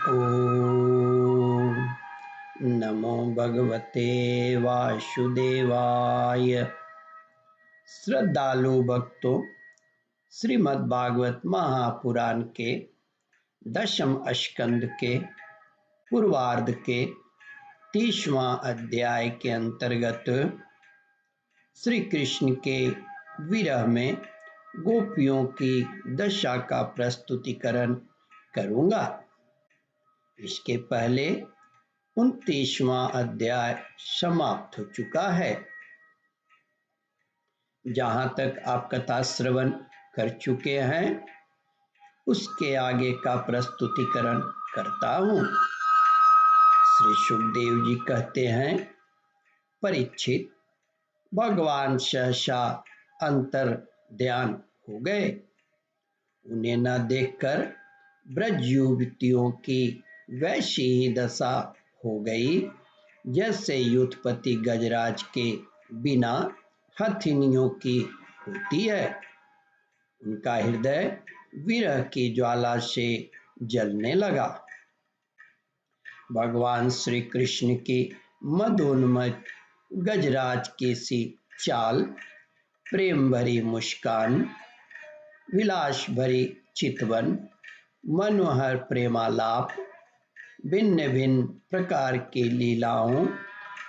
ओम नमो भगवते वासुदेवाय। श्रद्धालु भक्तों, श्रीमद्भागवत महापुराण के दशम स्कंद के पूर्वार्ध के 30वां अध्याय के अंतर्गत श्री कृष्ण के विरह में गोपियों की दशा का प्रस्तुतिकरण करूंगा। इसके पहले 29वां अध्याय समाप्त हो चुका है। जहां तक आप कथा श्रवण कर चुके हैं उसके आगे का प्रस्तुतिकरण करता हूं। श्री सुखदेव जी कहते हैं, परीक्षित, भगवान सहसा अंतर ध्यान हो गए। उन्हें न देखकर ब्रज युवतियों की वैसी ही दशा हो गई जैसे युद्धपति गजराज के बिना हथिनियों की होती है। उनका हृदय विरह की ज्वाला से जलने लगा। भगवान श्री कृष्ण की मदोन्मत्त गजराज की सी चाल, प्रेम भरी मुस्कान, विलास भरी चितवन, मनोहर प्रेमालाप, भिन्न भिन्न प्रकार की लीलाओं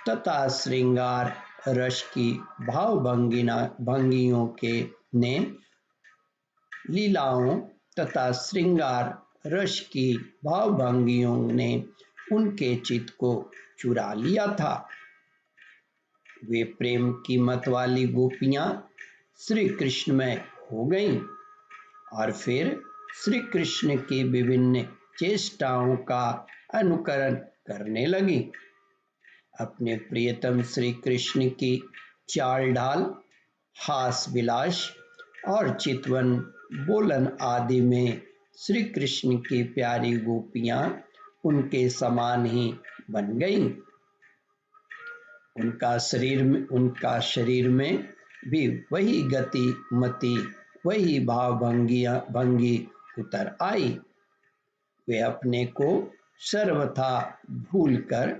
तथा श्रृंगार रस की भंगियों के ने लीलाओं तथा श्रृंगार रस की भावभंगियों ने उनके चित्त को चुरा लिया था। वे प्रेम की मत वाली गोपियां श्री कृष्ण में हो गईं और फिर श्री कृष्ण की विभिन्न चेष्टाओं का अनुकरण करने लगी। अपने प्रियतम श्री कृष्ण की चाल ढाल, हास विलास और चितवन बोलन आदि में श्री कृष्ण की प्यारी गोपियां उनके समान ही बन गईं। उनका शरीर में भी वही गति मति, वही भंगी उतर आई। वे अपने को सर्वथा भूलकर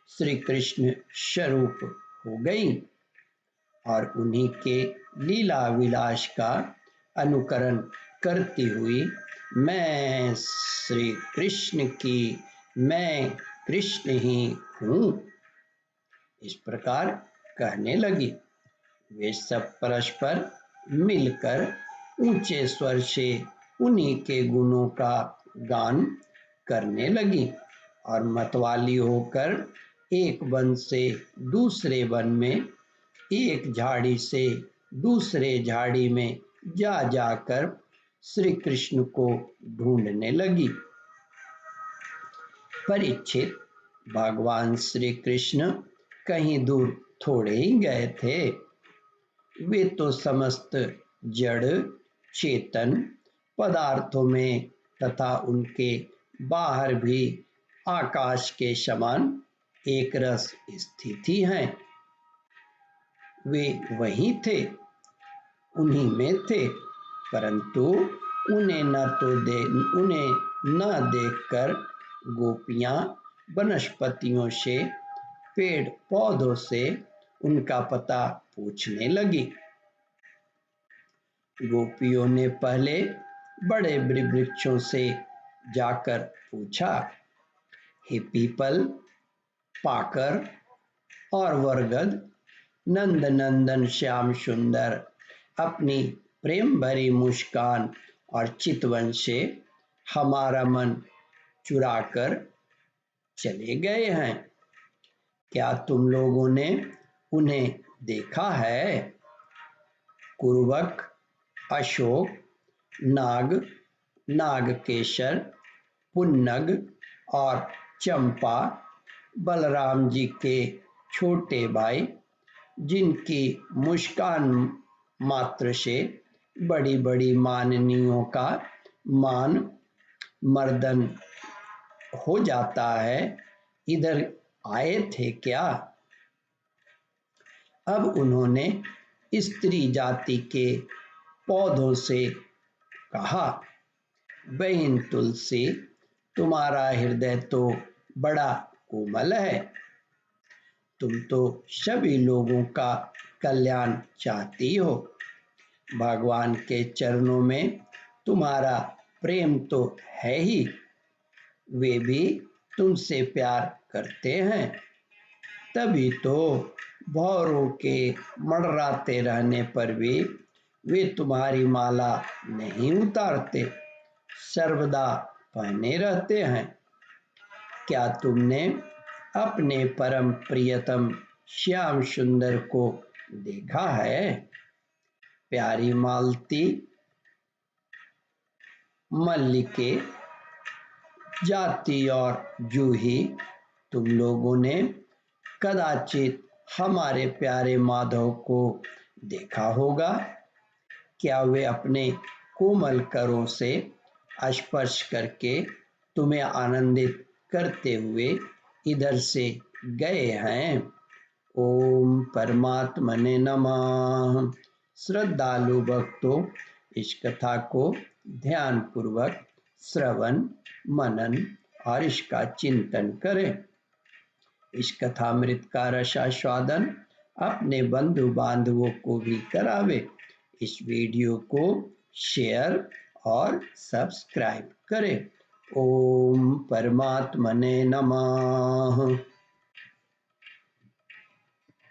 श्री कृष्ण स्वरूप हो गई और उन्हीं के लीला विलास का अनुकरण करती हुई मैं श्री कृष्ण की, मैं कृष्ण ही हूँ, इस प्रकार कहने लगी। वे सब परस्पर मिलकर ऊंचे स्वर से उन्हीं के गुणों का गान करने लगी और मतवाली होकर एक वन से दूसरे वन में, एक झाड़ी से दूसरे झाड़ी में जा जाकर श्री कृष्ण को ढूंढने लगी। परीक्षित, भगवान श्री कृष्ण कहीं दूर थोड़े ही गए थे। वे तो समस्त जड़ चेतन पदार्थों में तथा उनके बाहर भी आकाश के समान एक रस स्थिति हैं। वे वहीं थे, उन्हीं में थे, परंतु उन्हें न देखकर गोपियां वनस्पतियों से, पेड़ पौधों से उनका पता पूछने लगी। गोपियों ने पहले बड़े वृक्षों से जाकर पूछा, हे पीपल, पाकर और बरगद, नंद नंदन श्याम सुंदर अपनी प्रेम भरी मुस्कान और चितवन से हमारा मन चुराकर चले गए हैं। क्या तुम लोगों ने उन्हें देखा है? कुरवक, अशोक, नाग, नागकेशर, पुन्नग और चंपा बलराम जी के छोटे भाई, जिनकी मुस्कान मात्र से बड़ी बड़ी माननियों का मान मर्दन हो जाता है, इधर आए थे क्या? अब उन्होंने स्त्री जाति के पौधों से कहा, बहन तुलसी, तुम्हारा हृदय तो बड़ा कोमल है। तुम तो सभी लोगों का कल्याण चाहती हो। भगवान के चरणों में तुम्हारा प्रेम तो है ही, वे भी तुमसे प्यार करते हैं। तभी तो भौरों के मंडराते रहने पर भी वे तुम्हारी माला नहीं उतारते, सर्वदा पहने रहते हैं। क्या तुमने अपने परम प्रियतम श्याम सुंदर को देखा है? प्यारी मालती, मल्लिके, जाति और जूही, तुम लोगों ने कदाचित हमारे प्यारे माधव को देखा होगा। क्या वे अपने कोमल करों से स्पर्श करके तुम्हें आनंदित करते हुए इधर से गए हैं? ओम परमात्मने नमः। श्रद्धालु भक्तों, इस कथा को ध्यान पूर्वक श्रवण, मनन और इसका चिंतन करें। इस कथामृत का रसास्वादन अपने बंधु बांधवों को भी करावे। इस वीडियो को शेयर और सब्सक्राइब करें। ओम परमात्मने नमः।